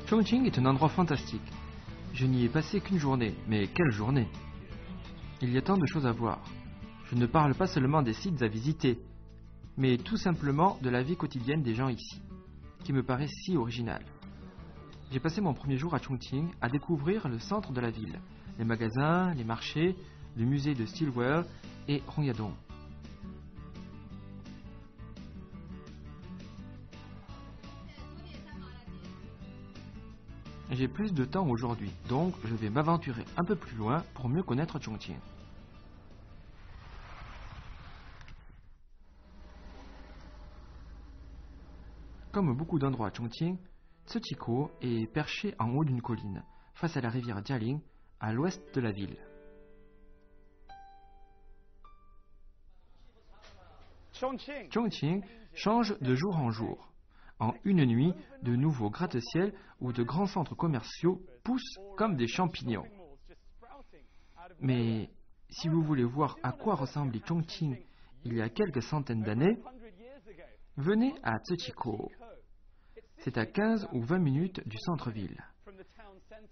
Chongqing est un endroit fantastique. Je n'y ai passé qu'une journée, mais quelle journée! Il y a tant de choses à voir. Je ne parle pas seulement des sites à visiter, mais tout simplement de la vie quotidienne des gens ici, qui me paraît si originale. J'ai passé mon premier jour à Chongqing à découvrir le centre de la ville, les magasins, les marchés, le musée de Stillwell et Rongyadong. J'ai plus de temps aujourd'hui, donc je vais m'aventurer un peu plus loin pour mieux connaître Chongqing. Comme beaucoup d'endroits à Chongqing, Tseutiko est perché en haut d'une colline, face à la rivière Jialing, à l'ouest de la ville. Chongqing change de jour en jour. En une nuit, de nouveaux gratte-ciel ou de grands centres commerciaux poussent comme des champignons. Mais si vous voulez voir à quoi ressemblait Chongqing il y a quelques centaines d'années, venez à Tseutiko. C'est à 15 ou 20 minutes du centre-ville.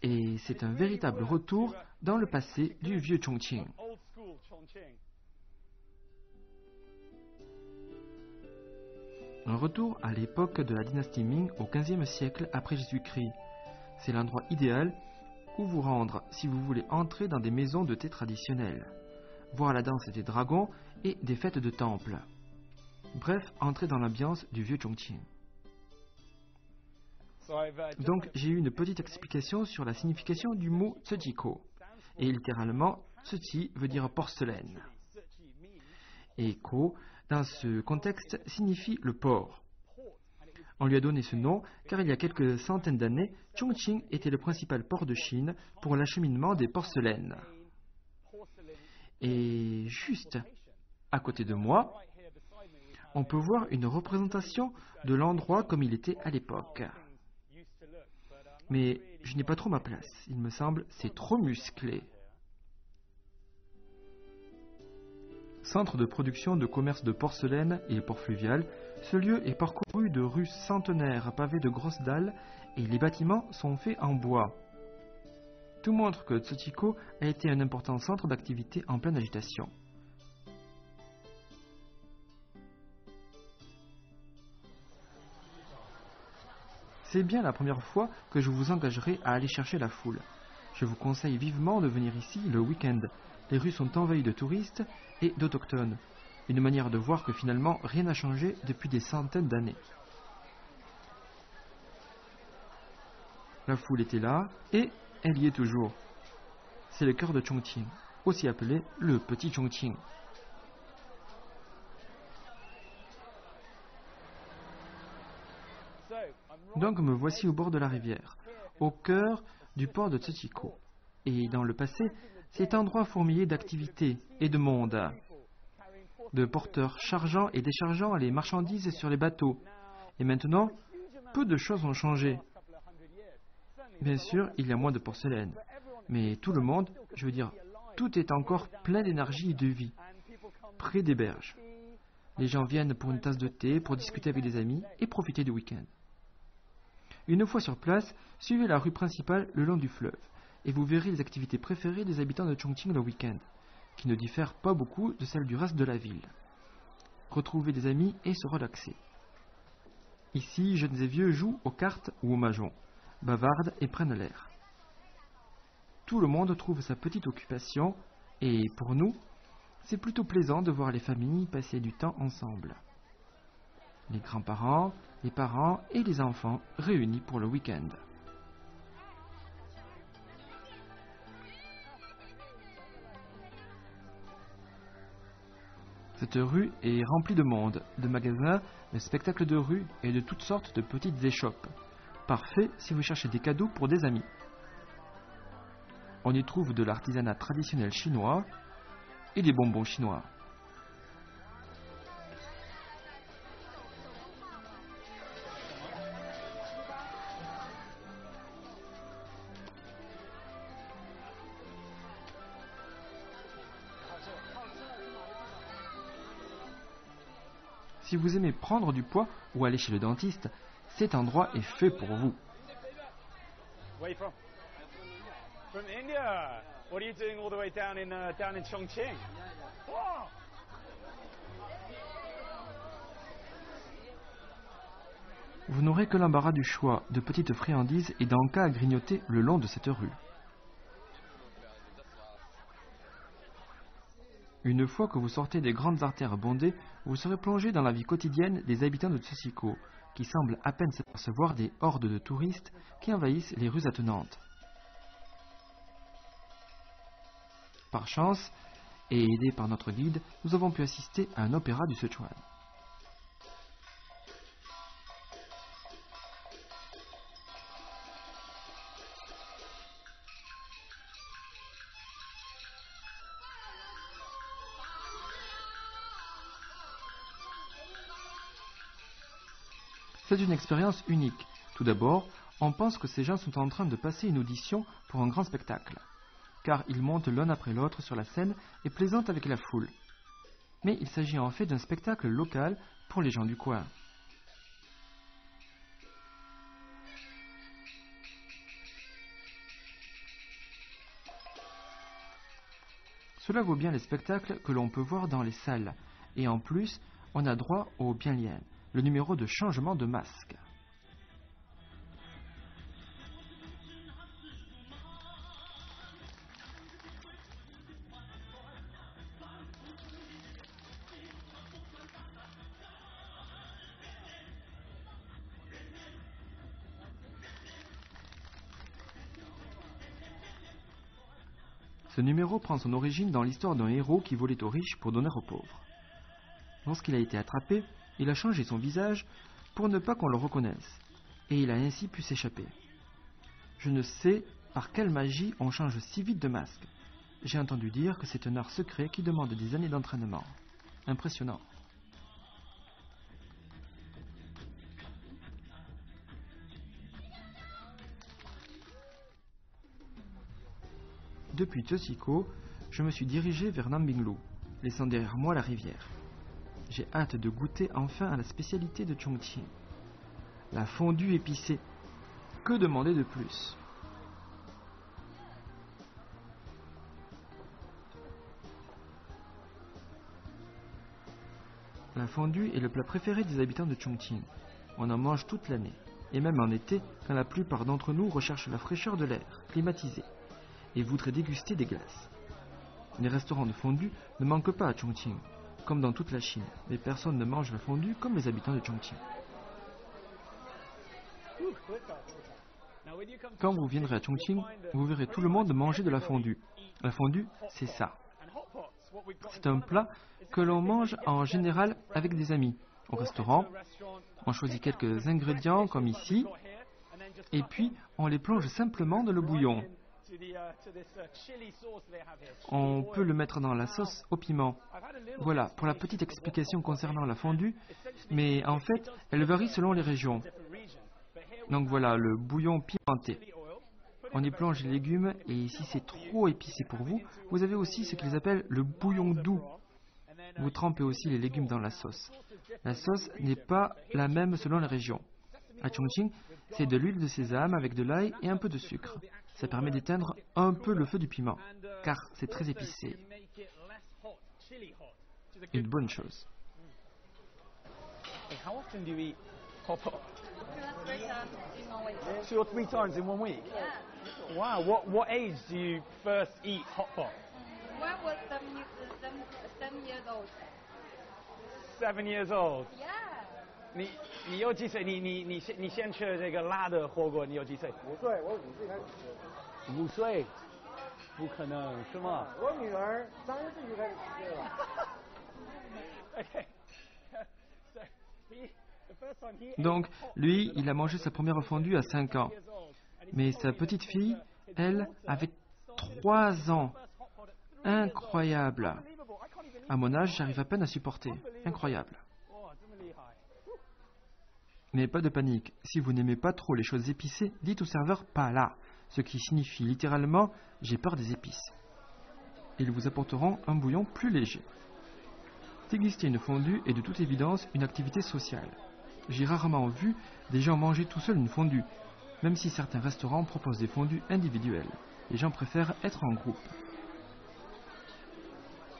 Et c'est un véritable retour dans le passé du vieux Chongqing. Un retour à l'époque de la dynastie Ming au XVe siècle après Jésus-Christ. C'est l'endroit idéal où vous rendre si vous voulez entrer dans des maisons de thé traditionnelles, voir la danse des dragons et des fêtes de temple. Bref, entrer dans l'ambiance du vieux Chongqing. Donc j'ai eu une petite explication sur la signification du mot Tseutiko. Et littéralement, Tsuti veut dire porcelaine. Et Ko, dans ce contexte, signifie le port. On lui a donné ce nom car il y a quelques centaines d'années, Chongqing était le principal port de Chine pour l'acheminement des porcelaines. Et juste à côté de moi, on peut voir une représentation de l'endroit comme il était à l'époque. Mais je n'ai pas trop ma place, il me semble, c'est trop musclé. Centre de production de commerce de porcelaine et port fluvial, ce lieu est parcouru de rues centenaires pavées de grosses dalles et les bâtiments sont faits en bois. Tout montre que Tseutiko a été un important centre d'activité en pleine agitation. C'est bien la première fois que je vous engagerai à aller chercher la foule. Je vous conseille vivement de venir ici le week-end. Les rues sont envahies de touristes et d'autochtones. Une manière de voir que finalement rien n'a changé depuis des centaines d'années. La foule était là et elle y est toujours. C'est le cœur de Chongqing, aussi appelé le petit Chongqing. Donc me voici au bord de la rivière, au cœur du port de Tseutiko. Et dans le passé, cet endroit fourmillé d'activités et de monde, de porteurs chargeant et déchargeant les marchandises sur les bateaux. Et maintenant, peu de choses ont changé. Bien sûr, il y a moins de porcelaine, mais tout le monde, je veux dire, tout est encore plein d'énergie et de vie, près des berges. Les gens viennent pour une tasse de thé, pour discuter avec des amis et profiter du week-end. Une fois sur place, suivez la rue principale le long du fleuve et vous verrez les activités préférées des habitants de Chongqing le week-end, qui ne diffèrent pas beaucoup de celles du reste de la ville. Retrouver des amis et se relaxer. Ici, jeunes et vieux jouent aux cartes ou au mahjong, bavardent et prennent l'air. Tout le monde trouve sa petite occupation et pour nous, c'est plutôt plaisant de voir les familles passer du temps ensemble. Les grands-parents, les parents et les enfants réunis pour le week-end. Cette rue est remplie de monde, de magasins, de spectacles de rue et de toutes sortes de petites échoppes. Parfait si vous cherchez des cadeaux pour des amis. On y trouve de l'artisanat traditionnel chinois et des bonbons chinois. Si vous aimez prendre du poids ou aller chez le dentiste, cet endroit est fait pour vous. Where are you from? From India. What are you doing all the way down in Chongqing? Wow. Vous n'aurez que l'embarras du choix de petites friandises et d'encas à grignoter le long de cette rue. Une fois que vous sortez des grandes artères bondées, vous serez plongé dans la vie quotidienne des habitants de Tsushiko, qui semblent à peine s'apercevoir des hordes de touristes qui envahissent les rues attenantes. Par chance, et aidés par notre guide, nous avons pu assister à un opéra du Sichuan. C'est une expérience unique. Tout d'abord, on pense que ces gens sont en train de passer une audition pour un grand spectacle, car ils montent l'un après l'autre sur la scène et plaisantent avec la foule. Mais il s'agit en fait d'un spectacle local pour les gens du coin. Cela vaut bien les spectacles que l'on peut voir dans les salles, et en plus, on a droit au bianlian, le numéro de changement de masque. Ce numéro prend son origine dans l'histoire d'un héros qui volait aux riches pour donner aux pauvres. Lorsqu'il a été attrapé, il a changé son visage pour ne pas qu'on le reconnaisse, et il a ainsi pu s'échapper. Je ne sais par quelle magie on change si vite de masque. J'ai entendu dire que c'est un art secret qui demande des années d'entraînement. Impressionnant. Depuis Tsushiko, je me suis dirigé vers Nanbinglu, laissant derrière moi la rivière. J'ai hâte de goûter enfin à la spécialité de Chongqing, la fondue épicée. Que demander de plus? La fondue est le plat préféré des habitants de Chongqing. On en mange toute l'année, et même en été, quand la plupart d'entre nous recherchent la fraîcheur de l'air, climatisé, et voudraient déguster des glaces. Les restaurants de fondue ne manquent pas à Chongqing. Comme dans toute la Chine, les personnes ne mangent la fondue comme les habitants de Chongqing. Quand vous viendrez à Chongqing, vous verrez tout le monde manger de la fondue. La fondue, c'est ça. C'est un plat que l'on mange en général avec des amis. Au restaurant, on choisit quelques ingrédients comme ici, et puis on les plonge simplement dans le bouillon. On peut le mettre dans la sauce au piment. Voilà, pour la petite explication concernant la fondue, mais en fait, elle varie selon les régions. Donc voilà, le bouillon pimenté. On y plonge les légumes, et si c'est trop épicé pour vous, vous avez aussi ce qu'ils appellent le bouillon doux. Vous trempez aussi les légumes dans la sauce. La sauce n'est pas la même selon les régions. À Chongqing, c'est de l'huile de sésame avec de l'ail et un peu de sucre. Ça permet d'éteindre un peu le feu du piment, car c'est très épicé. Une bonne chose. How often do you eat hot pot? 2 or 3 times in 1 week? Wow, what age do you first eat hot pot? When I was 7 years old. 7 years old? Yeah. 你有几岁？你先吃这个辣的火锅，你有几岁？5岁，我5岁开始吃。5岁？不可能，是吗？我女儿3岁就开始吃了。Okay. Donc, lui, il a mangé sa première fondue à 5 ans. Mais sa petite fille, elle, avait 3 ans. Incroyable. À mon âge, j'arrive à peine à supporter. Incroyable. Mais pas de panique. Si vous n'aimez pas trop les choses épicées, dites au serveur « pas là », ce qui signifie littéralement « j'ai peur des épices ». Ils vous apporteront un bouillon plus léger. Déguster une fondue est de toute évidence une activité sociale. J'ai rarement vu des gens manger tout seuls une fondue. même si certains restaurants proposent des fondus individuels. Les gens préfèrent être en groupe.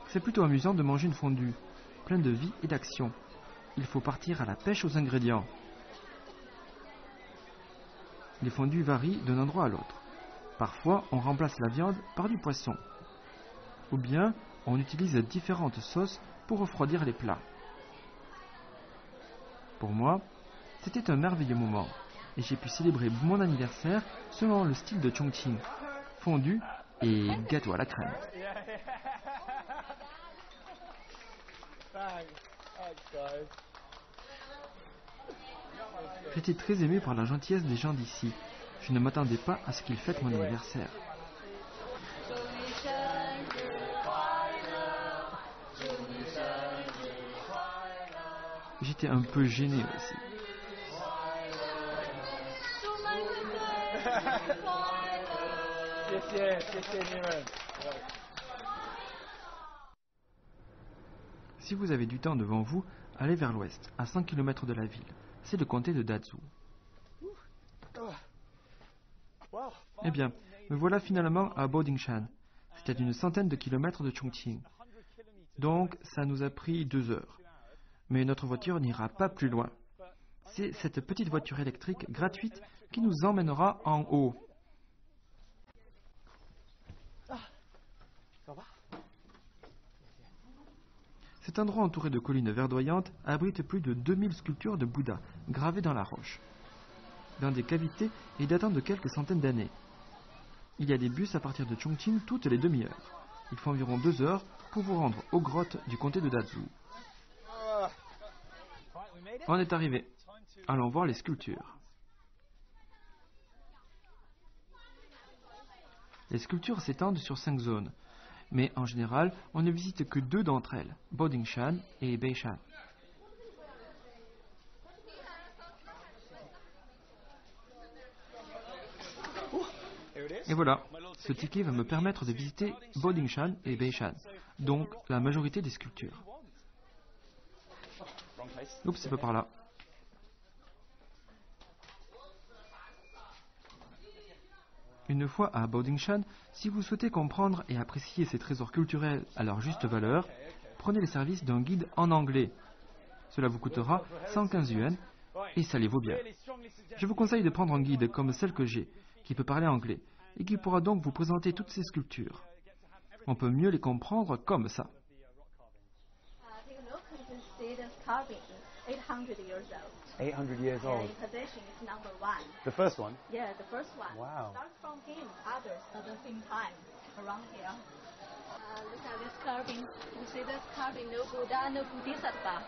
C'est plutôt amusant de manger une fondue, plein de vie et d'action. Il faut partir à la pêche aux ingrédients. Les fondus varient d'un endroit à l'autre. Parfois, on remplace la viande par du poisson. Ou bien, on utilise différentes sauces pour refroidir les plats. Pour moi, c'était un merveilleux moment et j'ai pu célébrer mon anniversaire selon le style de Chongqing, fondue et gâteau à la crème. J'étais très ému par la gentillesse des gens d'ici. Je ne m'attendais pas à ce qu'ils fêtent mon anniversaire. J'étais un peu gêné aussi. Si vous avez du temps devant vous, allez vers l'ouest, à 100 km de la ville. C'est le comté de Dazhou. Eh bien, me voilà finalement à Bodingshan. C'était une centaine de kilomètres de Chongqing. Donc, ça nous a pris 2 heures. Mais notre voiture n'ira pas plus loin. C'est cette petite voiture électrique gratuite qui nous emmènera en haut. Cet endroit entouré de collines verdoyantes abrite plus de 2000 sculptures de Bouddha gravées dans la roche, dans des cavités et datant de quelques centaines d'années. Il y a des bus à partir de Chongqing toutes les demi-heures. Il faut environ 2 heures pour vous rendre aux grottes du comté de Dazhou. On est arrivé. Allons voir les sculptures. Les sculptures s'étendent sur 5 zones, mais en général, on ne visite que 2 d'entre elles, Bodingshan et Beishan. Et voilà, ce ticket va me permettre de visiter Bodingshan et Beishan, donc la majorité des sculptures. Oups, c'est pas par là. Une fois à Bodingshan, si vous souhaitez comprendre et apprécier ces trésors culturels à leur juste valeur, prenez les services d'un guide en anglais. Cela vous coûtera 115 yuan et ça les vaut bien. Je vous conseille de prendre un guide comme celle que j'ai, qui peut parler anglais et qui pourra donc vous présenter toutes ces sculptures. On peut mieux les comprendre comme ça. 800 years old. In position is number 1. The first one? Yeah, the first one. Wow. Start from him, others at the same time around here. Look at this carving. You see this carving, no Buddha, no Bodhisattva.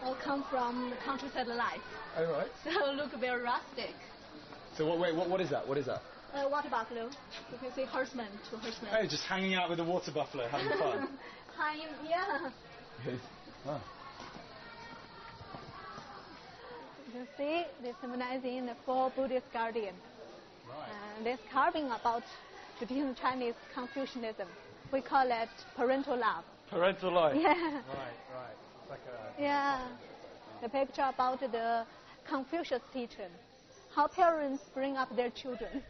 All come from the countryside life. Oh, right. So look very rustic. So what is that? What is that? Water buffalo. You can see horseman, 2 horsemen. Oh, just hanging out with the water buffalo, having fun. Yeah. Oh. You see, they're symbolizing the 4 Buddhist guardians. Right. This carving about traditional Chinese Confucianism. We call it parental love. Parental life. Yeah. Right. It's like a... Yeah. The picture about the Confucius teaching. How parents bring up their children.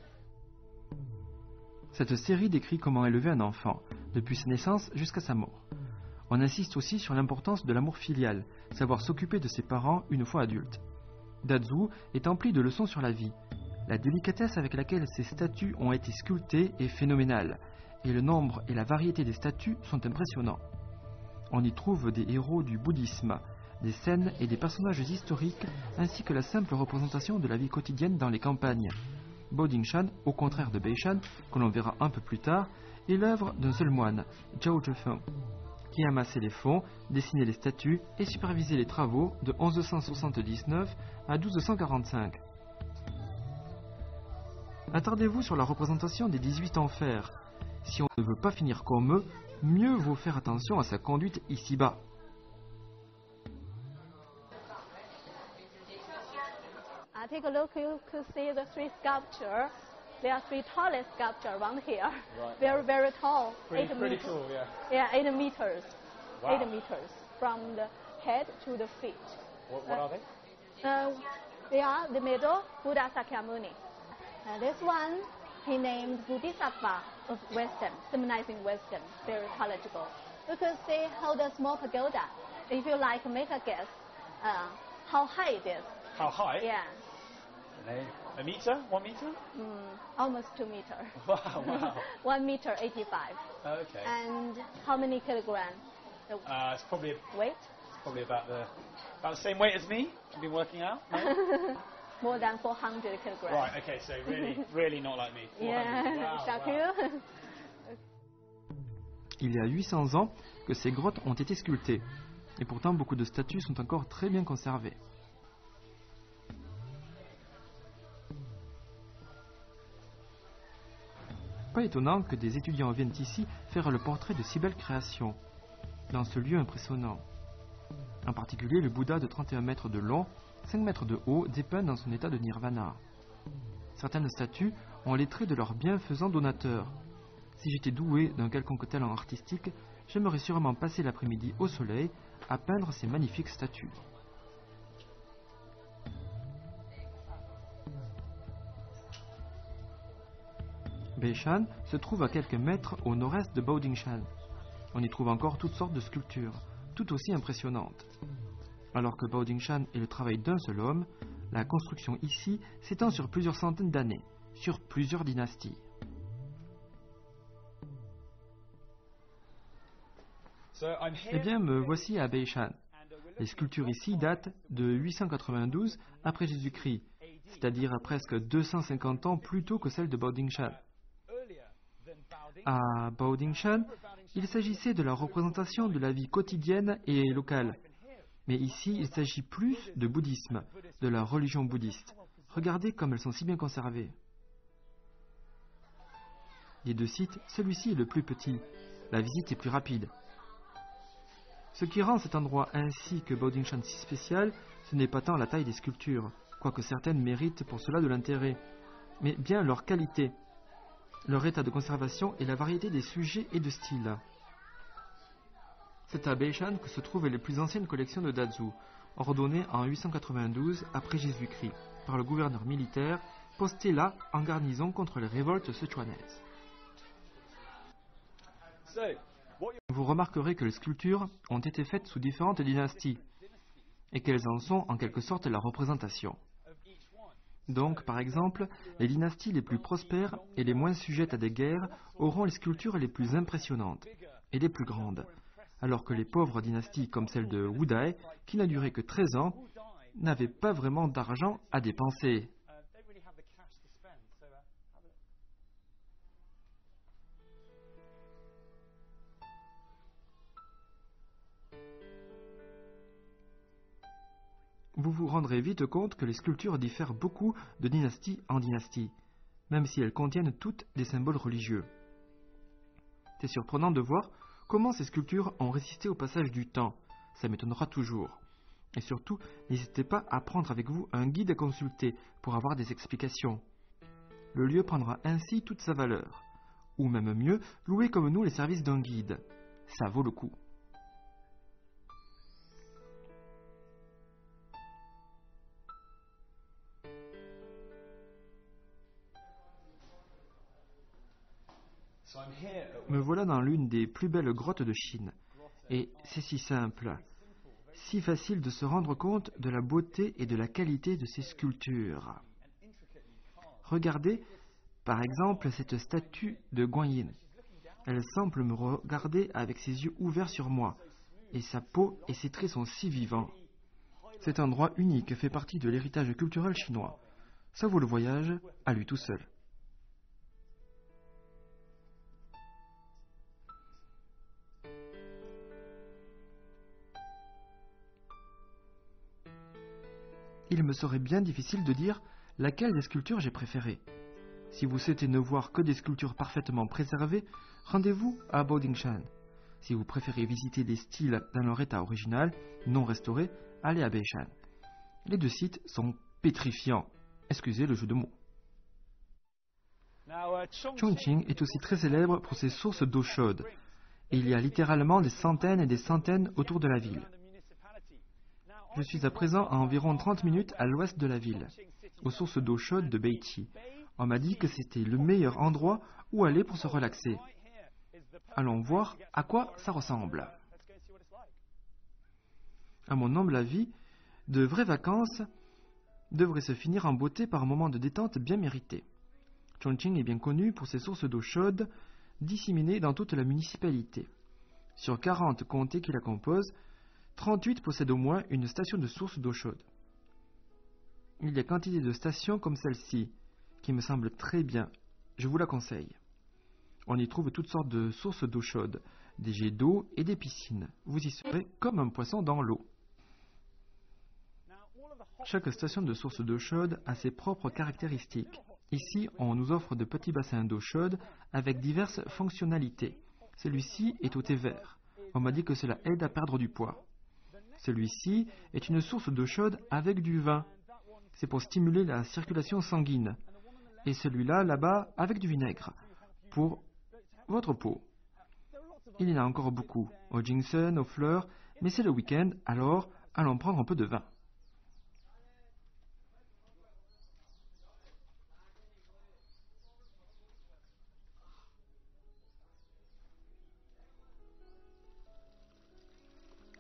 Cette série décrit comment élever un enfant, depuis sa naissance jusqu'à sa mort. On insiste aussi sur l'importance de l'amour filial, savoir s'occuper de ses parents une fois adultes. Dazhou est empli de leçons sur la vie. La délicatesse avec laquelle ces statues ont été sculptées est phénoménale, et le nombre et la variété des statues sont impressionnants. On y trouve des héros du bouddhisme, des scènes et des personnages historiques, ainsi que la simple représentation de la vie quotidienne dans les campagnes. Bodingshan, au contraire de Beishan, que l'on verra un peu plus tard, est l'œuvre d'un seul moine, Zhao Zhefeng, qui amassait les fonds, dessinait les statues et supervisait les travaux de 1179 à 1245. Attardez-vous sur la représentation des 18 enfers. Si on ne veut pas finir comme eux, mieux vaut faire attention à sa conduite ici-bas. Take a look, you could see the 3 sculptures. There are 3 tallest sculptures around here. Right. Very, very tall. Pretty 8 meters. cool, yeah. Yeah, 8 meters. Wow. 8 meters from the head to the feet. What are they? They are the middle Buddha Sakyamuni. This one he named Bodhisattva of wisdom, symbolizing wisdom, very collegible, because they hold a small pagoda. If you like, make a guess how high it is. How high? Yeah. A meter? 1 meter? Almost 2 meters. Wow. 1 meter 85. Okay. And how many kilograms? It's probably Weight? about the same weight as me. I've been working out. No? More than 400 kilograms. Right. Okay. So really not like me. 400. Yeah. Wow, Shock wow. you? Il y a 800 ans que ces grottes ont été sculptées, et pourtant beaucoup de statues sont encore très bien conservées. Pas étonnant que des étudiants viennent ici faire le portrait de si belles créations, dans ce lieu impressionnant. En particulier le Bouddha de 31 mètres de long, 5 mètres de haut, dépeint dans son état de nirvana. Certaines statues ont les traits de leurs bienfaisants donateurs. Si j'étais doué d'un quelconque talent artistique, j'aimerais sûrement passer l'après-midi au soleil à peindre ces magnifiques statues. Beishan se trouve à quelques mètres au nord-est de Baodingshan. On y trouve encore toutes sortes de sculptures, tout aussi impressionnantes. Alors que Baodingshan est le travail d'un seul homme, la construction ici s'étend sur plusieurs centaines d'années, sur plusieurs dynasties. Eh bien, me voici à Beishan. Les sculptures ici datent de 892 après Jésus-Christ, c'est-à-dire à presque 250 ans plus tôt que celles de Baodingshan. À Baodingshan, il s'agissait de la représentation de la vie quotidienne et locale. Mais ici, il s'agit plus de bouddhisme, de la religion bouddhiste. Regardez comme elles sont si bien conservées. Des deux sites, celui-ci est le plus petit. La visite est plus rapide. Ce qui rend cet endroit ainsi que Baodingshan si spécial, ce n'est pas tant la taille des sculptures, quoique certaines méritent pour cela de l'intérêt, mais bien leur qualité, leur état de conservation et la variété des sujets et de styles. C'est à Beishan que se trouvent les plus anciennes collections de Dazu, ordonnées en 892 après Jésus-Christ, par le gouverneur militaire, posté là en garnison contre les révoltes sichuanaises. Vous remarquerez que les sculptures ont été faites sous différentes dynasties, et qu'elles en sont en quelque sorte la représentation. Donc, par exemple, les dynasties les plus prospères et les moins sujettes à des guerres auront les sculptures les plus impressionnantes et les plus grandes, alors que les pauvres dynasties comme celle de Wudai, qui n'a duré que 13 ans, n'avaient pas vraiment d'argent à dépenser. Vous vous rendrez vite compte que les sculptures diffèrent beaucoup de dynastie en dynastie, même si elles contiennent toutes des symboles religieux. C'est surprenant de voir comment ces sculptures ont résisté au passage du temps, ça m'étonnera toujours. Et surtout, n'hésitez pas à prendre avec vous un guide à consulter pour avoir des explications. Le lieu prendra ainsi toute sa valeur, ou même mieux, louer comme nous les services d'un guide. Ça vaut le coup. Me voilà dans l'une des plus belles grottes de Chine. Et c'est si simple, si facile de se rendre compte de la beauté et de la qualité de ces sculptures. Regardez, par exemple, cette statue de Guanyin. Elle semble me regarder avec ses yeux ouverts sur moi, et sa peau et ses traits sont si vivants. Cet endroit unique fait partie de l'héritage culturel chinois. Ça vaut le voyage à lui tout seul. Il me serait bien difficile de dire laquelle des sculptures j'ai préférée. Si vous souhaitez ne voir que des sculptures parfaitement préservées, rendez-vous à Baodingshan. Si vous préférez visiter des styles dans leur état original, non restaurés, allez à Beishan. Les deux sites sont pétrifiants. Excusez le jeu de mots. Chongqing est aussi très célèbre pour ses sources d'eau chaude. Et il y a littéralement des centaines et des centaines autour de la ville. Je suis à présent à environ 30 minutes à l'ouest de la ville, aux sources d'eau chaude de Beiqi. On m'a dit que c'était le meilleur endroit où aller pour se relaxer. Allons voir à quoi ça ressemble. À mon humble avis, de vraies vacances devraient se finir en beauté par un moment de détente bien mérité. Chongqing est bien connu pour ses sources d'eau chaude disséminées dans toute la municipalité. Sur 40 comtés qui la composent, 38 possèdent au moins une station de source d'eau chaude. Il y a quantité de stations comme celle-ci, qui me semble très bien. Je vous la conseille. On y trouve toutes sortes de sources d'eau chaude, des jets d'eau et des piscines. Vous y serez comme un poisson dans l'eau. Chaque station de source d'eau chaude a ses propres caractéristiques. Ici, on nous offre de petits bassins d'eau chaude avec diverses fonctionnalités. Celui-ci est au thé vert. On m'a dit que cela aide à perdre du poids. Celui-ci est une source d'eau chaude avec du vin. C'est pour stimuler la circulation sanguine. Et celui-là, là-bas, avec du vinaigre, pour votre peau. Il y en a encore beaucoup, au ginseng, aux fleurs, mais c'est le week-end, alors allons prendre un peu de vin.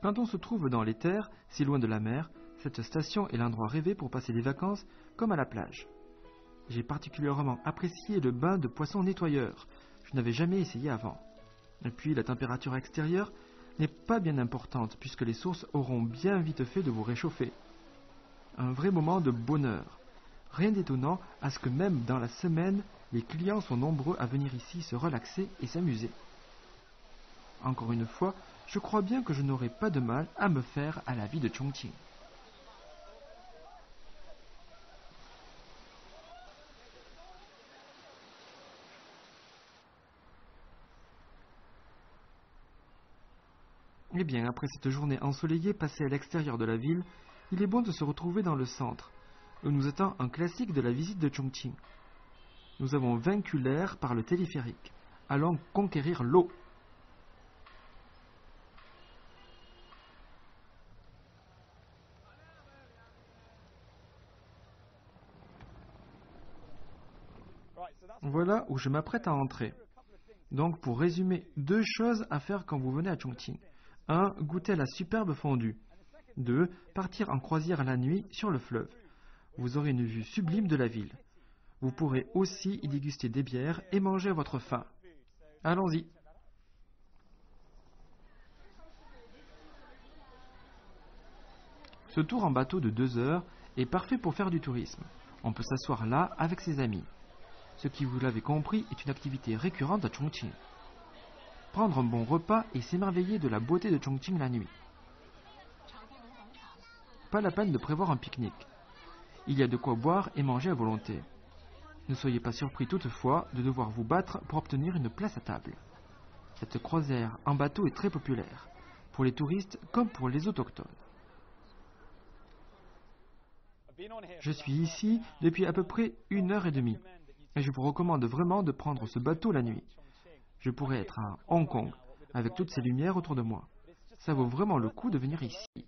Quand on se trouve dans les terres, si loin de la mer, cette station est l'endroit rêvé pour passer des vacances comme à la plage. J'ai particulièrement apprécié le bain de poisson nettoyeur. Je n'avais jamais essayé avant. Et puis la température extérieure n'est pas bien importante puisque les sources auront bien vite fait de vous réchauffer. Un vrai moment de bonheur. Rien d'étonnant à ce que même dans la semaine, les clients sont nombreux à venir ici se relaxer et s'amuser. Encore une fois, je crois bien que je n'aurai pas de mal à me faire à la vie de Chongqing. Eh bien, après cette journée ensoleillée passée à l'extérieur de la ville, il est bon de se retrouver dans le centre, où nous attend un classique de la visite de Chongqing. Nous avons vaincu l'air par le téléphérique. Allons conquérir l'eau. Voilà où je m'apprête à entrer. Donc, pour résumer, 2 choses à faire quand vous venez à Chongqing. 1. Goûter la superbe fondue. 2. Partir en croisière la nuit sur le fleuve. Vous aurez une vue sublime de la ville. Vous pourrez aussi y déguster des bières et manger à votre faim. Allons-y. Ce tour en bateau de 2 heures est parfait pour faire du tourisme. On peut s'asseoir là avec ses amis. Ce qui, vous l'avez compris, est une activité récurrente à Chongqing. Prendre un bon repas et s'émerveiller de la beauté de Chongqing la nuit. Pas la peine de prévoir un pique-nique. Il y a de quoi boire et manger à volonté. Ne soyez pas surpris toutefois de devoir vous battre pour obtenir une place à table. Cette croisière en bateau est très populaire, pour les touristes comme pour les autochtones. Je suis ici depuis à peu près 1h30 et je vous recommande vraiment de prendre ce bateau la nuit. Je pourrais être à Hong Kong avec toutes ces lumières autour de moi. Ça vaut vraiment le coup de venir ici.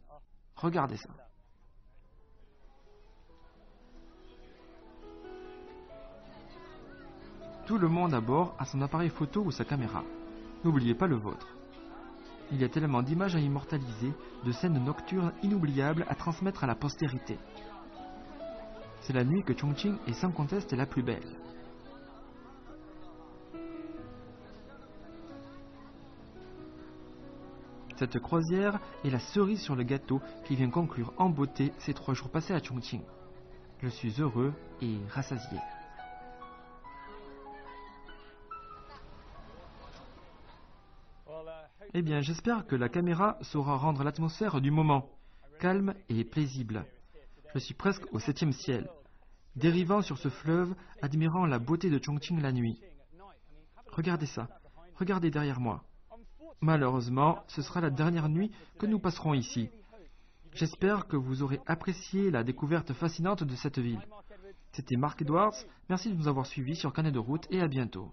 Regardez ça. Tout le monde à bord a son appareil photo ou sa caméra. N'oubliez pas le vôtre. Il y a tellement d'images à immortaliser, de scènes nocturnes inoubliables à transmettre à la postérité. C'est la nuit que Chongqing est sans conteste la plus belle. Cette croisière est la cerise sur le gâteau qui vient conclure en beauté ces 3 jours passés à Chongqing. Je suis heureux et rassasié. Eh bien, j'espère que la caméra saura rendre l'atmosphère du moment calme et paisible. Je suis presque au 7e ciel, dérivant sur ce fleuve, admirant la beauté de Chongqing la nuit. Regardez ça, regardez derrière moi. Malheureusement, ce sera la dernière nuit que nous passerons ici. J'espère que vous aurez apprécié la découverte fascinante de cette ville. C'était Mark Edwards, merci de nous avoir suivis sur Carnet de route et à bientôt.